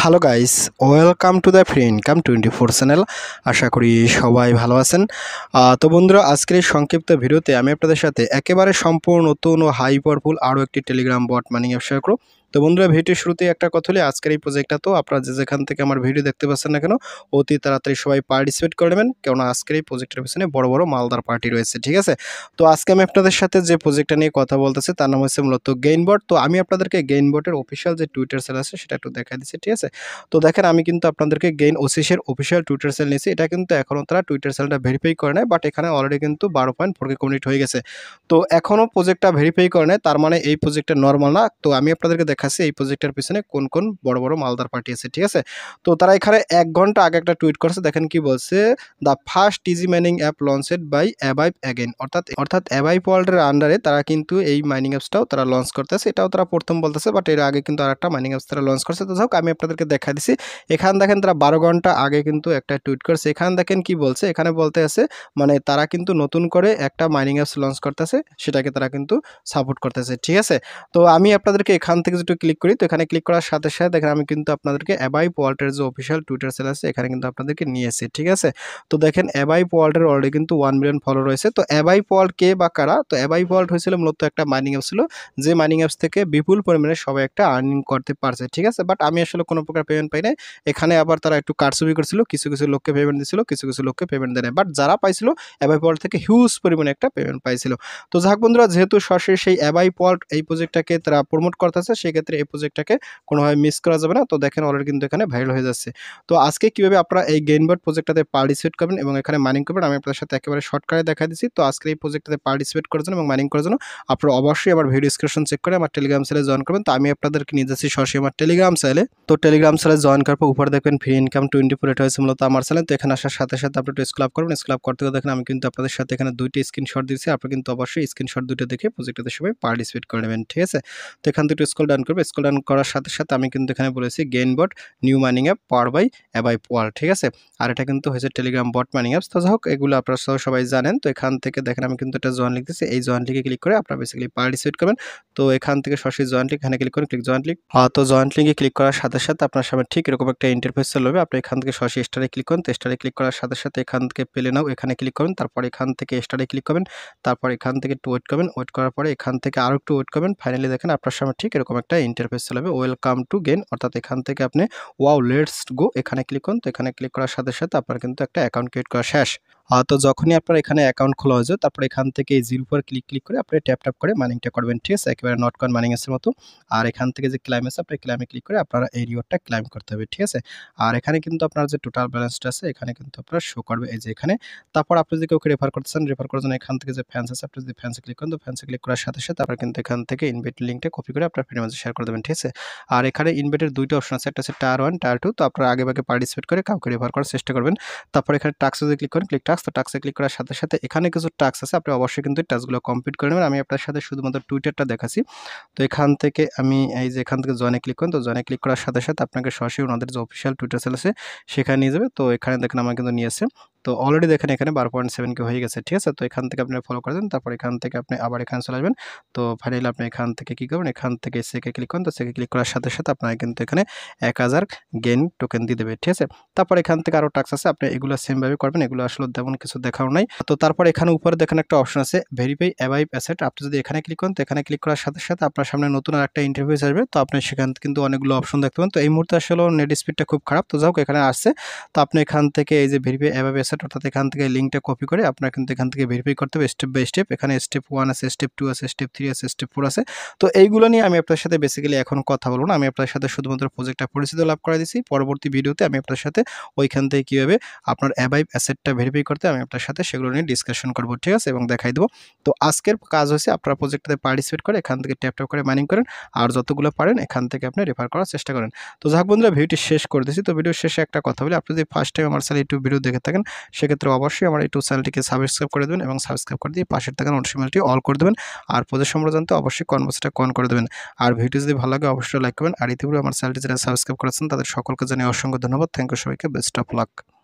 Hello guys, welcome to the free income 24 channel. আশা করি সবাই ভালো আছেন। তো বন্ধুরা, আজকের এই সংক্ষিপ্ত ভিডিওতে আমি আপনাদের সাথে একেবারে সম্পূর্ণ নতুন ও হাই পাওয়ারফুল আরও একটি Telegram bot mining app share করব। তো বন্ধুরা, ভিডিওর শুরুতে একটা কথা হলে আজকের এই প্রজেক্টটা তো আপনারা যেখান থেকে আমার ভিডিও দেখতে পাচ্ছেন না কেন, অতি তাড়াতাড়ি সবাই পার্টিসিপেট করে নেবেন, কেননা আজকের এই প্রজেক্টের পিছনে বড় বড় মালদার পার্টি রয়েছে। ঠিক আছে, তো আজকে আমি আপনাদের সাথে যে প্রজেক্টটা নিয়ে কথা বলতেছি তার নাম হচ্ছে মূলত গেইনবট। তো আমি আপনাদেরকে গেইনবটের অফিসিয়াল যে টুইটার সেল আছে সেটা একটু দেখা দিচ্ছি। ঠিক আছে, তো দেখেন আমি কিন্তু আপনাদেরকে গেইন ওসিসের অফিসিয়াল টুইটার সেল নিয়েছি। এটা কিন্তু এখনও তারা টুইটার সেলটা ভেরিফাই করে নেয়, বাট এখানে অলরেডি কিন্তু 12.4K কমপ্লিট হয়ে গেছে। তো এখনও প্রজেক্টটা ভেরিফাই করে নেয়, তার মানে এই প্রজেক্টটা নর্মাল না। তো আমি আপনাদেরকে দেখাচ্ছি এই প্রজেক্টের পিছনে কোন কোন বড় বড় মালদার পার্টি আছে। ঠিক আছে, তো তারা এখানে 1 ঘন্টা আগে একটা টুইট করছে, দেখেন কি বলছে, the first easy mining app launched by Avive again. অর্থাৎ অ্যাভাইভ ওয়ার্ল্ডের আন্ডারে তারা কিন্তু এই মাইনিং অ্যাপসটাও তারা লঞ্চ করতেছে। এটাও তারা প্রথম বলতেছে, বাট এর আগে কিন্তু আরেকটা মাইনিং অ্যাপস তারা লঞ্চ করছে। তো যাই হোক, আমি আপনাদেরকে দেখা দিছি। এখান দেখেন তারা 12 ঘন্টা আগে কিন্তু একটা টুইট করছে। এখান দেখেন কি বলছে, এখানে বলতে আছে মানে তারা কিন্তু নতুন করে একটা মাইনিং অ্যাপস লঞ্চ করতেছে, সেটাকে তারা কিন্তু সাপোর্ট করতেছে। ঠিক আছে, তো আমি আপনাদেরকে এখান থেকে যদি ক্লিক করি, তো এখানে ক্লিক করার সাথে সাথে দেখেন আমি কিন্তু আপনাদেরকে অ্যাভাইভ ওয়ার্ল্ডের যে অফিসিয়াল টুইটার সেল আছে এখানে কিন্তু আপনাদেরকে নিয়ে এসেছি। ঠিক আছে, তো দেখেন অ্যাভাইভ ওয়ার্ল্ডের অলরেডি কিন্তু 1 মিলিয়ন ফলো রয়েছে। তো অ্যাভাইভ ওয়ার্ল্ড কে বা কারা? তো অ্যাভাইভ ওয়ার্ল্ড হয়েছিল মূলত একটা মাইনিং অ্যাপস ছিল, যে মাইনিং অ্যাপস থেকে বিপুল পরিমাণে সবাই একটা আর্নিং করতে পারছে। ঠিক আছে, বাট আমি আসলে কোনো প্রকার পেমেন্ট পাই নাই। এখানে আবার তারা একটু কারচুপি করছিল, কিছু কিছু লোককে পেমেন্ট দিছিল, কিছু কিছু লোককে পেমেন্ট দেয় নাই, বাট যারা পাইছিল অ্যাভাইভ ওয়ার্ল্ড থেকে হিউজ পরিমাণে একটা পেমেন্ট পাইছিল। তো যাক বন্ধুরা, যেহেতু সরাসরি সেই অ্যাভাইভ ওয়ার্ল্ড এই প্রজেক্টটাকে তারা প্রমোট করতেছে, সেক্ষেত্রে এই প্রজেক্টটাকে কোনোভাবে মিস করা যাবে না। তো দেখেন অলরেডি কিন্তু এখানে ভাইরাল হয়ে যাচ্ছে। তো আজকে কিভাবে আপনারা এই গেইনবট প্রজেক্টটাতে পার্টিসিপেট করবেন এবং এখানে মাইনিং করবেন আমি আপনাদের সাথে একেবারে শর্টকাটে দেখা দিচ্ছি। তো আজকে এই প্রজেক্টটাতে পার্টিসিপেট করার জন্য এবং মাইনিং করার জন্য আপনারা অবশ্যই আমার ভিডিও ডিসক্রিপশন চেক করে আমার টেলিগ্রাম চ্যানেলে জয়েন করবেন। তো আমি আপনাদেরকে নিয়ে যাচ্ছি সরাসরি আমার টেলিগ্রাম চ্যানেলে। তো টেলিগ্রাম চ্যানেলে জয়েন করার পর উপরে দেখবেন ফ্রি ইনকাম 24, এটা হয়েছে মূলত আমার চ্যানেল। তো এখানে আসার সাথে সাথে আপনি একটু স্ক্রল করবেন। স্ক্রল করতে গিয়ে দেখেন আমি কিন্তু আপনাদের সাথে এখানে 2টি স্ক্রিনশট দিয়েছি। আপনি কিন্তু অবশ্যই স্ক্রিনশট 2টা দেখে প্রজেক্টটাতে সবাই পার্টিসিপেট করে নেবেন। ঠিক আছে, তো এখান থেকে একটু স্ক্রল ডাউন করবে। স্ক্রল ডাউন করার সাথে সাথে আমি কিন্তু এখানে বলেছি Gainbot new mining app power by Avive world. ঠিক আছে, আর এটা কিন্তু হয়েছে টেলিগ্রাম বট মাইনিং অ্যাপস। তো যাই হোক, এগুলো আপনারা সবাই জানেন। তো এখান থেকে দেখেন আমি কিন্তু একটা জয়েন লিখতেছি, এই জয়েন লিখে ক্লিক করে আপনারা বেসিক্যালি পার্টিসিপেট করবেন। তো এখান থেকে সরাসরি জয়েন্ট লিঙ্ক এখানে ক্লিক করুন, ক্লিক জয়েন্ট লিঙ্ক। তো জয়েন্ট লিঙ্কে ক্লিক করার সাথে সাথে আপনার সামনে ঠিক এরকম একটা ইন্টারফেস চলে যাবে। আপনি এখান থেকে সরাসরি স্টারে ক্লিক করুন। তো স্টারে ক্লিক করার সাথে সাথে এখান থেকে পেলে নাও এখানে ক্লিক করুন। তারপর এখান থেকে স্টারে ক্লিক করবেন। তারপর এখান থেকে একটু ওয়েট করবেন। ওয়েট করার পরে এখান থেকে আরও একটু ওয়েট করবেন। ফাইনালি দেখেন আপনার সামনে ঠিক এরকম একটা ইন্টারফেস চলে যাবে, ওয়েলকাম টু গেইন। অর্থাৎ এখান থেকে আপনি ওয়াও লেটস গো এখানে ক্লিক করুন। তো এখানে ক্লিক করার সাথে সাথে আপনার কিন্তু একটা অ্যাকাউন্ট ক্রিয়েট করা শেষ। তো যখনই আপনার এখানে অ্যাকাউন্ট খোলা হয়ে যায়, তারপর এখান থেকে এই জিরো উপর ক্লিক করে আপনি ট্যাপ করে মাইনিংটা করবেন। ঠিক আছে, একেবারে নট কয়েন মাইনিং এর মতো। আর এখান থেকে যে ক্লাইম আছে, আপনি ক্লাইমে ক্লিক করে আপনারা এই রিওয়ার্ডটা ক্লাইম করতে হবে। ঠিক আছে, আর এখানে কিন্তু আপনার যে টোটাল ব্যালেন্সটা আছে এখানে কিন্তু আপনার শো করবে এই যে এখানে। তারপর আপনি যদি কাউকে রেফার করতেছেন, রেফার করার জন্য এখান থেকে যে ফ্যান্স আছে, আপনি যদি ফ্যান্সে ক্লিক করেন, তো ফ্যান্সে ক্লিক করার সাথে সাথে আপনারা কিন্তু এখান থেকে ইনভাইট লিঙ্কটা কপি করে আপনার ফ্রেন্ডের মাঝে শেয়ার করে দেবেন। ঠিক আছে, আর এখানে ইনভাইটের 2টা অপশন আছে, একটা হচ্ছে টায়ার 1 টায়ার 2। তো আপনারা আগেভাগে পার্টিসিপেট করে কাউকে রেফার করার চেষ্টা করবেন। তারপর এখানে টাস্কে যদি ক্লিক করেন, ক্লিক টাস্ক। তো টাস্কে ক্লিক করার সাথে সাথে এখানে কিছু টাস্ক আছে, আপনি অবশ্যই কিন্তু এই টাস্কগুলো কমপ্লিট করে নেবেন। আমি আপনার সাথে শুধুমাত্র টুইটারটা দেখাচ্ছি। তো এখান থেকে আমি এই যে এখান থেকে জয়েনে ক্লিক করেন। তো জয়েনে ক্লিক করার সাথে সাথে আপনাকে সরাসরি ওনাদের যে অফিসিয়াল টুইটার সেল আছে সেখানে নিয়ে যাবে। তো এখানে দেখেন আমার কিন্তু নিয়ে আসছে। তো অলরেডি দেখেন এখানে 12.7K হয়ে গেছে। ঠিক আছে, তো এখান থেকে আপনি ফলো করে দেন। তারপর এখান থেকে আপনি আবার এখানে চলে আসবেন। তো ফাইনালি আপনি এখান থেকে কি করবেন, এখান থেকে সেকে ক্লিক করেন। তো সেকে ক্লিক করার সাথে সাথে আপনারা কিন্তু এখানে 1000 গেইন টোকেন দিয়ে দেবে। ঠিক আছে, তারপর এখান থেকে আরও টাস্ক আছে, আপনি এগুলো সেম ভাবে করবেন। এগুলো আসলে তেমন কিছু দেখাও নাই। তো তারপর এখানে উপরে দেখেন একটা অপশন আছে ভেরিফাই অ্যাভাইভ অ্যাসেট। আপনি যদি এখানে ক্লিক করেন, তো এখানে ক্লিক করার সাথে সাথে আপনার সামনে নতুন আরেকটা ইন্টারফেস আসবে। তো আপনি সেখান থেকে কিন্তু অনেকগুলো অপশন দেখতে পাবেন। তো এই মুহূর্তে আসলে নেট স্পিডটা খুব খারাপ। তো যাই হোক, এখানে আসছে। তো আপনি এখান থেকে এই যে ভেরিফাই অ্যাভাইভ অ্যাসেট, অর্থাৎ এখান থেকে লিঙ্কটা কপি করে আপনার কিন্তু এখান থেকে ভেরিফাই করতে হবে স্টেপ বাই স্টেপ। এখানে স্টেপ 1 আছে, স্টেপ 2 আছে, স্টেপ 3 আছে, স্টেপ 4 আছে। তো এইগুলো নিয়ে আমি আপনার সাথে বেসিক্যালি এখন কথা বলবো না। আমি আপনার সাথে শুধুমাত্র প্রজেক্টটা পরিচিত লাভ করে দিচ্ছি। পরবর্তী ভিডিওতে আমি আপনার সাথে ওইখান থেকে কীভাবে আপনার অ্যাভাইভ অ্যাসেটটা ভেরিফাই করতে আমি আপনার সাথে সেগুলো নিয়ে ডিসকাশন করব। ঠিক আছে, এবং দেখাই দেবো। তো আজকের কাজ হচ্ছে আপনারা প্রজেক্টটাতে পার্টিসিপেট করে এখান থেকে ট্যাপ করে মাইনিং করেন, আর যতগুলো পারেন এখান থেকে আপনি রেফার করার চেষ্টা করেন। তো যাক বন্ধুরা, ভিডিওটি শেষ করে দিচ্ছি। তো ভিডিওর শেষে একটা কথা বলি, আপনি যদি ফার্স্ট টাইম আমার চ্যানেল ইউটিউব ভিডিও দেখে থাকেন, সেক্ষেত্রে অবশ্যই আমার ইউটিউব চ্যানেলটিকে সাবস্ক্রাইব করে দেবেন এবং সাবস্ক্রাইব করে দিয়ে পাশের থাকা নোটিফিকেশনটি অল করে দেবেন। আর প্রজেক্ট সম্পর্কে জানতে অবশ্যই কনভার্সটা অন করে দেবেন। আর ভিডিও যদি ভালো লাগে অবশ্যই লাইক করবেন। আর ইতিপূর্বে আমার চ্যানেলটি যারা সাবস্ক্রাইব করেছেন তাদের সকলকে জানিয়ে অসংখ্য ধন্যবাদ। থ্যাংক ইউ সবাইকে, বেস্ট অফ লাক।